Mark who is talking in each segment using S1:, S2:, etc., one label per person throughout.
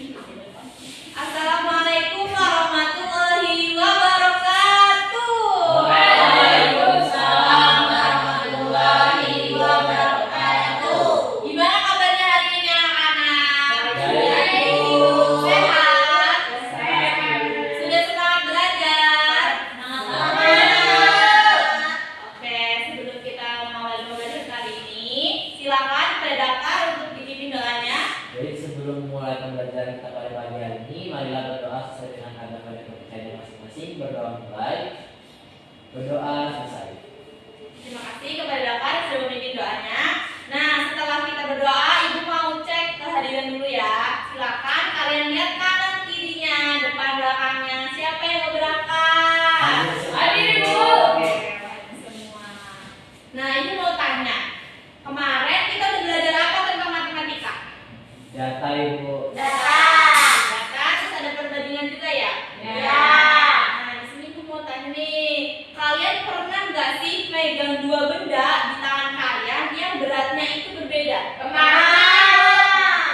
S1: Assalamualaikum warahmatullahi wabarakatuh.
S2: Waalaikumsalam warahmatullahi wabarakatuh.
S1: Gimana kabarnya hari ini anak-anak?
S2: Baik.
S1: Sehat?
S2: Sehat.
S1: Sudah semangat belajar?
S2: Semangat.
S1: Oke, sebelum kita mengawali pembelajaran kali ini, silakan Predakar untuk dipimpin doanya.
S2: Jadi sebelum mulai pembelajaran kita pada pagi hari ini, marilah berdoa sesuai dengan agama dan kepercayaan masing-masing. Berdoa mulai, berdoa selesai.
S1: Terima kasih kepada Dakar sudah memimpin doanya. Nah, setelah kita berdoa, Ibu mau cek kehadiran dulu ya. Silakan kalian lihat kanan kirinya, depan belakangnya. Siapa yang mau berangkat?
S2: Hadir, Ibu.
S1: Oke, semua. Nah, Ibu mau tanya. Kemarin kita udah belajar apa tentang matematika?
S2: Data, Ibu.
S1: Data, terus ada perbandingan juga ya?
S2: Ya.
S1: Nah, di sini Ibu mau tanya nih. Kalian pernah nggak sih megang dua benda di tangan kalian yang beratnya itu berbeda?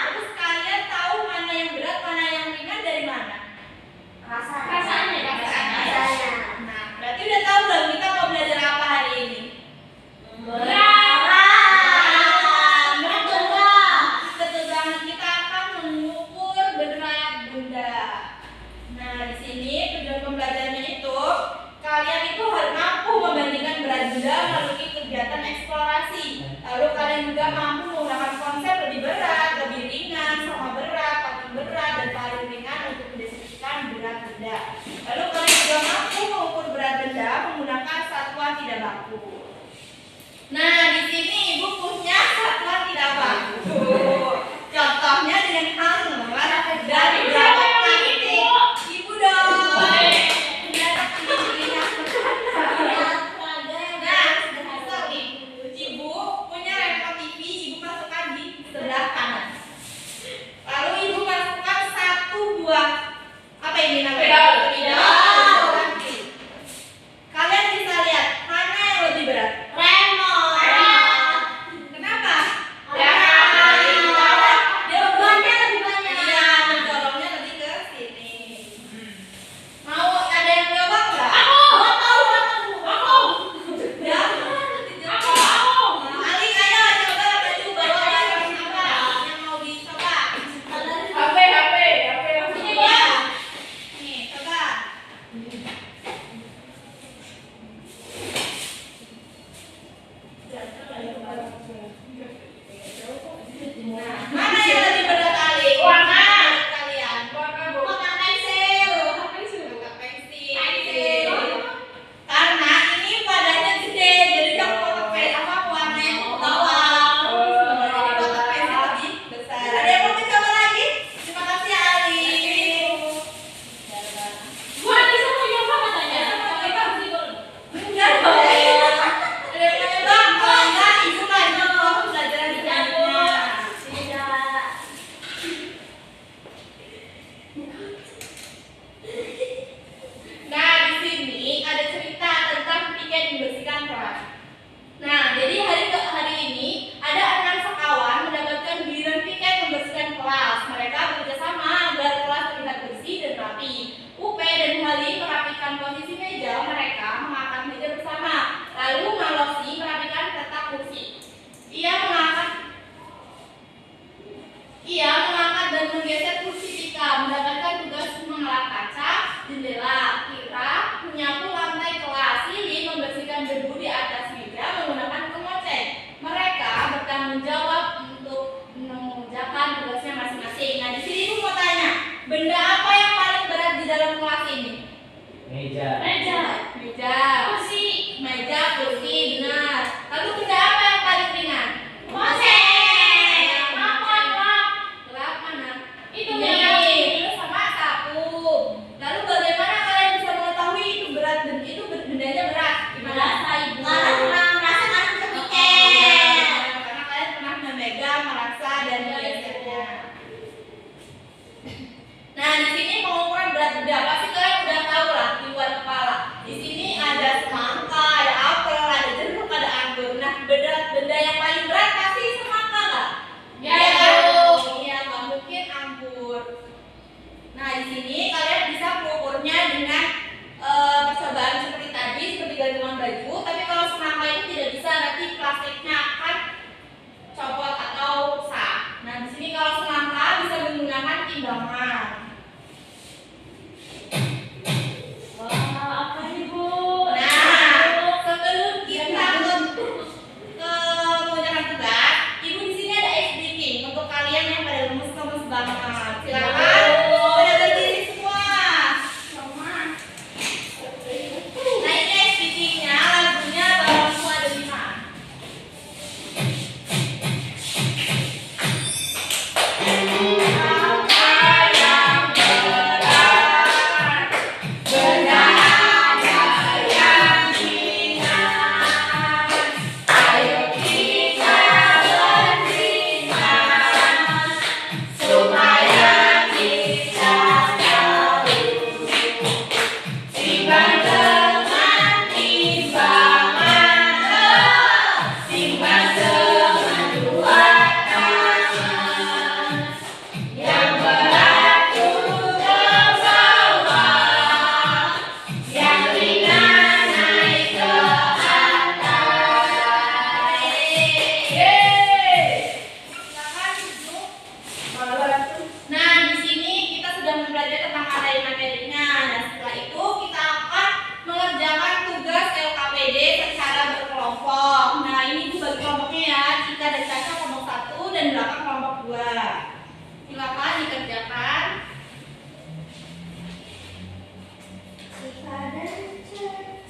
S1: Terus kalian tahu mana yang berat, mana yang ringan dari mana? Rasanya. Nah, berarti udah tahu dong kita mau belajar apa hari ini? Betul banget, kita akan mengukur berat benda. Nah, di sini tujuan pembelajarannya itu kalian itu harus mampu membandingkan berat benda melalui kegiatan eksplorasi. Lalu kalian juga mampu menggunakan konsep lebih berat, lebih ringan, sama berat, paling berat, dan paling ringan untuk mendeskripsikan berat benda. Lalu kalian juga mampu mengukur berat benda menggunakan satuan tidak baku. Nah, di sini Ibu punya satuan tidak baku. Contohnya dengan alat dari berapa titik? Ibu dong. Nah, Ibu punya remote TV, Ibu masukkan di sebelah kanan. Lalu Ibu masukkan satu buah apa ini namanya? Pedal. Kalian bisa lihat mana yang lebih berat? Kenapa? Dia bebannya lebih banyak. Iya, mendorongnya lebih ke sini. Mau ada yang coba nggak? Ya, Ali, ayo coba baju bawa barang apa yang mau dicoba? Ini ya. Nih, coba. Nah, mana yang lebih berat Ali?
S2: Warna.
S1: Kalian. Warna pensil. Pensil. Karena ini padanya gede, jadi yang kotak pensil warnanya ke bawah. Jadi kotak pensil lebih besar. Ada yang mau mencoba lagi? Terima kasih Ali. Enggak dong. Ada yang mau nyoba? Kalau enggak, Ibu lanjut ke pembelajaran selanjutnya. Nah, di sini ada cerita tentang piket membersihkan kelas. Nah, jadi hari ini ada 6 sekawan mendapatkan giliran piket membersihkan kelas. Mereka bekerjasama agar kelas terlihat bersih dan rapi. Upe dan Halim merapikan posisi meja, mereka mengangkat meja bersama. Lalu Malosi merapikan letak kursi. Ia mengangkat dan menggeser kursi Tika, mendapatkan tugas mengelap kaca, jendela, Kira menyapu lantai kelas, Lili membersihkan debu di atas meja menggunakan kemoceng. Mereka bertanggung jawab untuk mengerjakan tugasnya masing-masing. Nah, di sini Ibu mau tanya, benda apa yang paling berat di dalam kelas ini?
S2: Meja.
S1: Meja, kursi, benar. Lalu benda apa yang paling ringan? Gelap mana? Ini sama sapu. Lalu bagaimana kalian bisa mengetahui itu berat dan itu bendanya berat? Gimana? Karena kalian pernah memegang, merasa dan menggesernya. Nah, di sini pengukuran berat benda pasti kalian udah tahu lah di luar kepala. Di sini ada semangka, ada apel, ada jeruk, ada anggur. Nah, benda yang paling berat pasti semangka nggak?
S2: Ya,
S1: Iya,
S2: Bu.
S1: iya, nggak mungkin anggur. sini kalian bisa mengukurnya dengan percobaan seperti tadi, seperti gantungan baju. Tapi kalau semangka itu tidak bisa, nanti plastiknya akan copot atau rusak. Nah, di sini kalau semangka bisa menggunakan timbangan.
S3: Wah, apa nih Bu?
S1: Nah, sebelum kita ke mengerjakan tugas, Ibu di sini ada ice breaking untuk kalian yang pada lemes-lemes banget. Silakan pada berdiri semua. Nah, ini ice breakingnya, lagunya Bawangku Ada 5. Nah, di sini kita sudah mempelajari tentang materi-materinya. Nah, setelah itu kita akan mengerjakan tugas LKPD secara berkelompok. Nah, ini Bu bagi kelompoknya ya. Cika dan Caca kelompok 1 dan belakang kelompok 2. Silakan dikerjakan.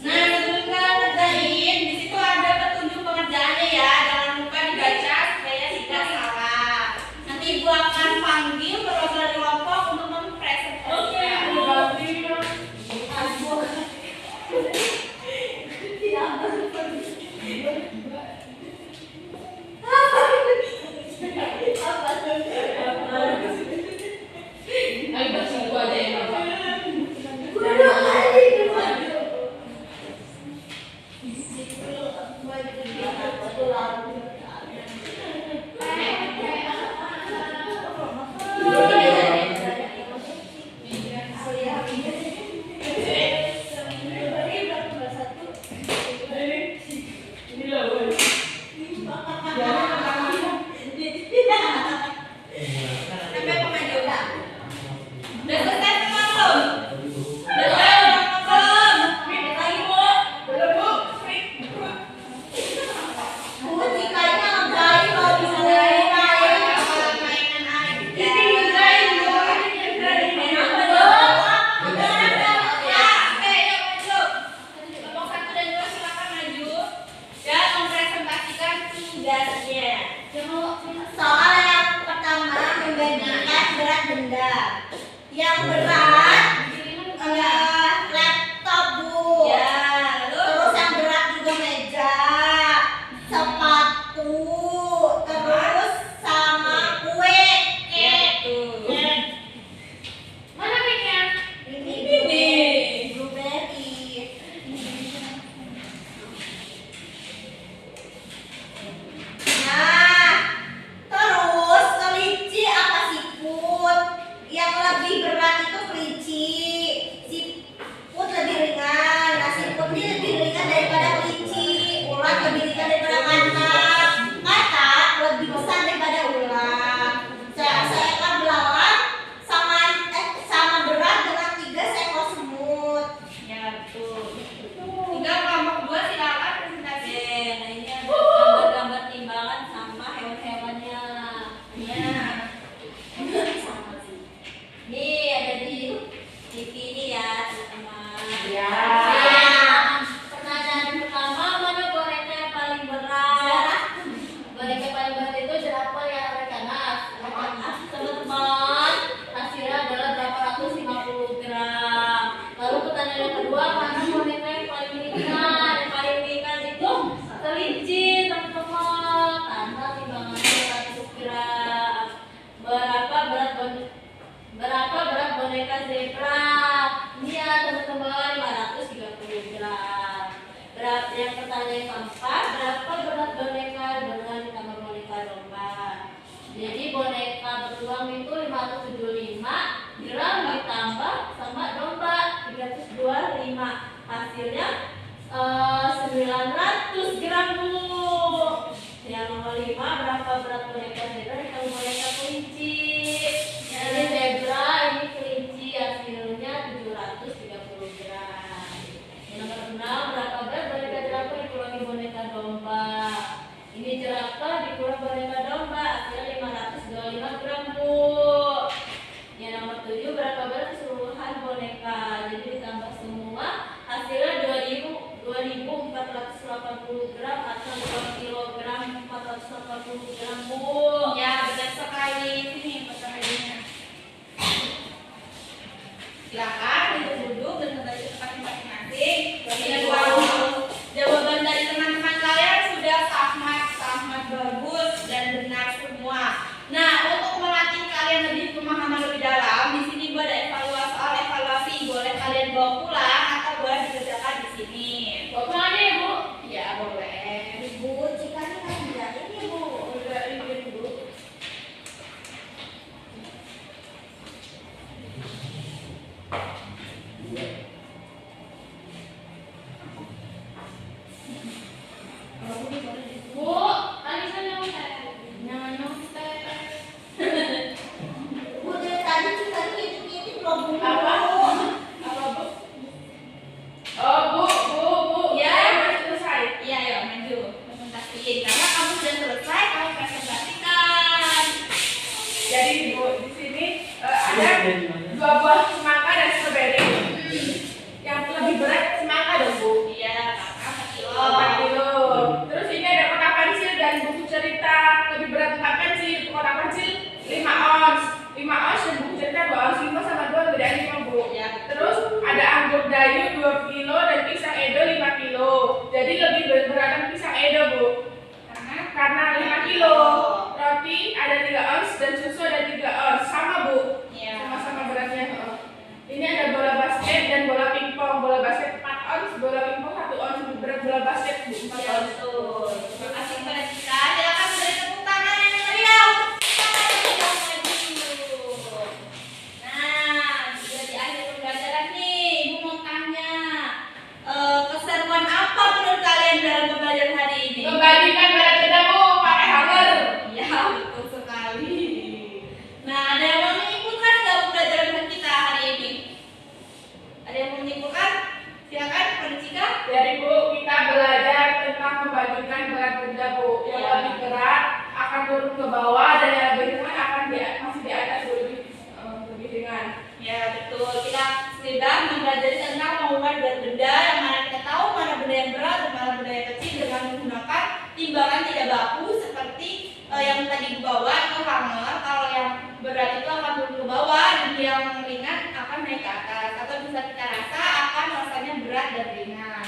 S1: Nah, sebelum kalian ngerjain, di situ ada petunjuk pengerjaannya ya. Jangan lupa dibaca supaya tidak salah. Nanti Ibu akan panggil perwakilan kelompok untuk mempresentasikan. Sampai pemain udah. Udah selesai semua belum? Udah selesai belum? Lagi Bu. Belum Bu. Bu, Cikanya ngerjain loh Bu. Mainan aja. Ya, oke, yuk maju. Kelompok 1 dan 2 silakan maju dan mempresentasikan tugasnya.
S3: Soal yang pertama membandingkan berat benda. Yang berat laptop Bu.
S1: Ya, lalu
S3: Terus yang berat juga meja, sepatu, terus sama kue.
S1: mana mic-nya?
S3: Ini blueberry. Nah, terus kelinci apa siput? Yang lebih berat itu kelinci, siput lebih ringan. Nah, siput ini lebih ringan daripada kelinci, ulat lebih ringan daripada katak, katak lebih besar daripada ulat. Seekor belalang sama berat dengan 3 seekor semut.
S1: Ya, betul. Tinggal kelompok 2 silakan presentasi.
S3: Nah, ini ada gambar-gambar timbangan sama hewan-hewannya.
S1: Ya.
S3: Nih ada di TV ini ya teman-teman.
S1: Ya.
S3: Nah, pertanyaan pertama, mana boneka yang paling berat? Boneka yang paling berat itu jerapah yang Amerikanas. Teman-teman, hasilnya adalah 850 gram. Lalu pertanyaan yang kedua, mana boneka yang paling ringan? Yang paling ringan itu kelinci, teman-teman. Karena timbangannya 100 gram. Berapa berat boneka zebra? Ini ya teman-teman, 530 gram. Yang pertanyaan keempat, berapa berat boneka dengan ditambah boneka domba? Jadi boneka beruang itu 575 gram ditambah
S1: Silakan untuk duduk dan kembali ke tempat masing-masing. Dan jawaban dari teman-teman kalian sudah sangat bagus dan benar semua. Nah, untuk melatih kalian lebih pemahaman lebih dalam, di sini gue ada evaluasi. Boleh kalian bawa pulang atau boleh dikerjakan di sini.
S3: Bawa pulang aja ya, Bu.
S1: Ya boleh.
S3: Bu, jika kita tidak ini, Bu.
S1: Udah ini dulu.
S3: Bu, tadi saya nyontek. Bu, dari tadi kita ngintip-ngintip loh, Bu.
S1: Apa? Bu? Oh, Bu. Ya, sudah selesai. Iya, ya, maju. Presentasiin. Karena kamu sudah selesai, kamu presentasikan. Jadi, Bu, di sini ada 2 buah semangka dan stroberi. Yang lebih berat semangka dong, Bu. Iya, kakak 4 kilo. 4 kilo. Terus ini ada kotak pensil dan buku cerita. Lebih berat 4 pensil. Kotak pensil 5 ons. 5 ons dan buku cerita 2 ons. 5 sama 2 bedanya 5, Bu. Ya. Terus ada anggur dayu 2 kilo dan pisang edo 5 kilo. Jadi lebih beratan pisang edo, Bu. Karena 5 kilo. Roti ada 3 ons dan susu ada 3 ons. Sama, Bu. Sama-sama beratnya. Ini ada bola basket dan bola pingpong. Bola basket 4 ons, bola pingpong 1 ons. Lebih berat bola basket, Bu. 4 ons. Betul. Terima kasih kepada kita. Silakan beri tepuk tangan yang meriah. Nah, sudah di akhir pembelajaran nih. Ibu mau tanya, keseruan apa menurut kalian dalam pembelajaran hari ini?
S3: Membagikan berat benda, Bu, pakai hammer.
S1: Ya, betul sekali. Nah, ada yang mau menyimpulkan nggak pembelajaran kita hari ini? Ada yang mau menyimpulkan? Silakan, Pada Cika.
S3: Jadi, Bu, kita belajar tentang membagikan berat benda, Bu. Yang
S1: Ya.
S3: lebih berat akan turun ke bawah dan yang lebih ringan akan masih di atas, Bu, lebih ringan.
S1: Ya, betul. Kita sudah mempelajari tentang pengumuman berat benda, yang mana kita tahu mana benda yang berat dan mana benda yang kecil dengan menggunakan timbangan tidak baku seperti yang tadi dibawa itu hammer. Kalau yang berat itu akan turun ke bawah dan yang ringan akan naik ke atas, atau bisa kita rasa akan rasanya berat dan ringan.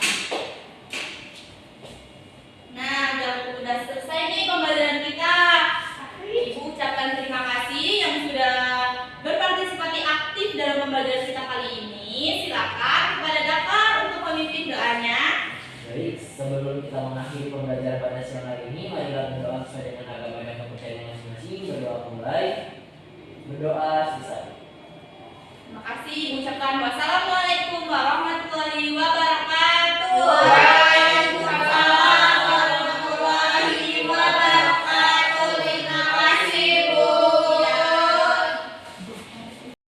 S1: Nah, sudah selesai nih pembelajaran kita. Ibu ucapkan terima kasih yang sudah berpartisipasi aktif dalam pembelajaran kita kali ini. Silakan kepada Dakar untuk memimpin doanya.
S2: Baik, sebelum kita mengakhiri pembelajaran pada siang hari ini, marilah berdoa sesuai dengan agama dan kepercayaan masing-masing. Berdoa mulai. Berdoa selesai.
S1: Terima kasih. Ibu ucapkan wassalamualaikum